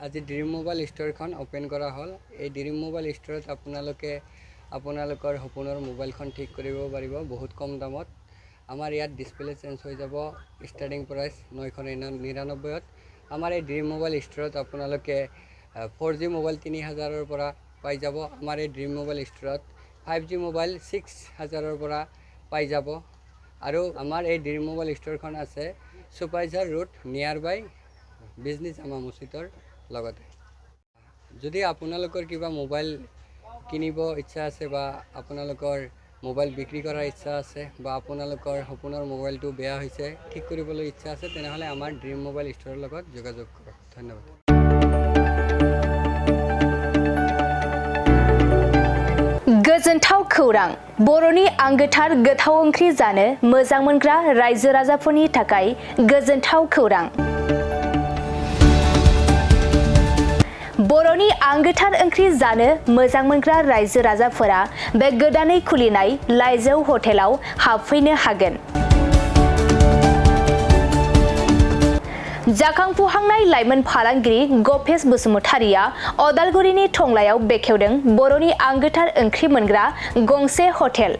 আজি dream mobile ষ্ট'ৰখন open কৰা হ'ল। এই ড্ৰিম মোবাইল ষ্ট'ৰত আপোনালোকৰ সপোনৰ মোবাইলখন ঠিক কৰিব পাৰিব বহুত কম দামত। আমাৰ ইয়াত ডিছপ্লে চেঞ্জ হৈ যাব। ষ্টাৰ্টিং প্ৰাইচ 999ত। আমাৰ এই ড্ৰিম মোবাইল ষ্ট'ৰত আপোনালোকে 4G মোবাইল 3000ৰ পৰা পাই যাব। আমাৰ এই ড্ৰিম মোবাইল ষ্ট'ৰত 5G মোবাইল 6000ৰ পৰা পাই যাব। আৰু আমাৰ এই ড্ৰিম মোবাইল ষ্ট'ৰখন আছে সুপাইজাৰ ৰোড নিয়াৰ বাই বিজনেছ জামা মছজিদৰ লগতে। যদি আপোনালোকৰ কিবা মোবাইল কিনিব ইচ্ছা আছে বা আপোনালোকৰ মোবাইল বিক্ৰী কৰাৰ ইচ্ছা আছে বা আপোনালোকৰ সপোনৰ মোবাইলটো বেয়া হৈছে ঠিক কৰিবলৈ ইচ্ছা আছে তেনেহ'লে আমাৰ ড্ৰিম মোবাইল ষ্ট'ৰৰ লগত যোগাযোগ কৰক। ধন্যবাদ। गोजोनथाव खौरां बर'नि आंगोथार गोथाव ओंख्रि जानो मोजां मोनग्रा रायजो राजाफोरनि थाखाय गोजोनथाव खौरां। बर'नि आंगोथार ओंख्रि जानो मोजां मोनग्रा रायजो राजाफोरा बे गोदानै खुलिनाय लाइजौ हटेलाव हाबफैनो हागोन। जाखांफुहांनाय लाइमोन फालांगिरि गपेश बसुमतारिया अदालगुरिनि टंलायाव बेखेवदों बर'नि आंगोथार ओंख्रि मोनग्रा गंसे हटेल।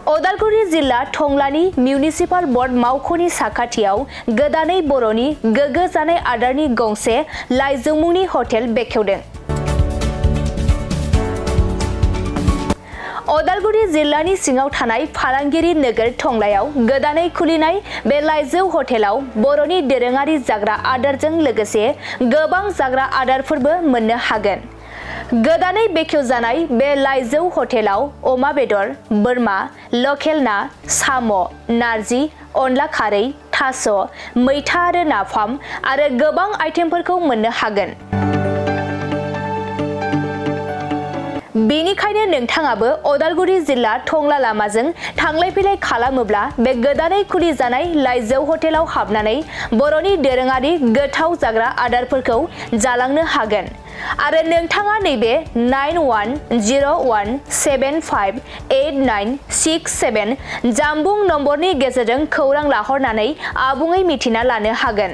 अदालगुरि जिल्ला टंलानि मिउनिसिपाल बर्ड मावख'नि साखाथियाव गोदानै बर'नि गोग्गो जानाय आदारनि गंसे लाइजौ मुंनि हटेल बेखेवदों। अदालगुरि जिल्लानि सिङाव थानाय फालांगिरि नोगोर टंलायाव गोदानै खुलिनाय बे लाइजौ हटेलाव बर'नि दोरोङारि जाग्रा आदारजों लोगोसे गोबां जाग्रा आदारफोरबो मोननो हागोन। गोदानै बेखेवजानाय बे लाइजौ हटेलाव अमा बेदर, बोरमा, लकेल ना, साम', नारजि, अनला खारै, थास', मैथा आरो नाफाम आरो गोबां आइटेमफोरखौ मोननो हागोन। बेनिखायनो नोंथाङाबो अदालगुरि जिल्ला टंला लामाजों थांलाय फैलाय खालामोब्ला बे गोदानै खुलि जानाय लाइजौ हटेलाव हाबनानै बर'नि दोरोङारि गोथाव जाग्रा आदारफोरखौ जालांनो हागोन। आरो नोंथाङा नैबे 9101758967 जानबुं नम्बरनि गेजेरजों खौरां लाहरनानै आबुङै मिथिना लानो हागोन।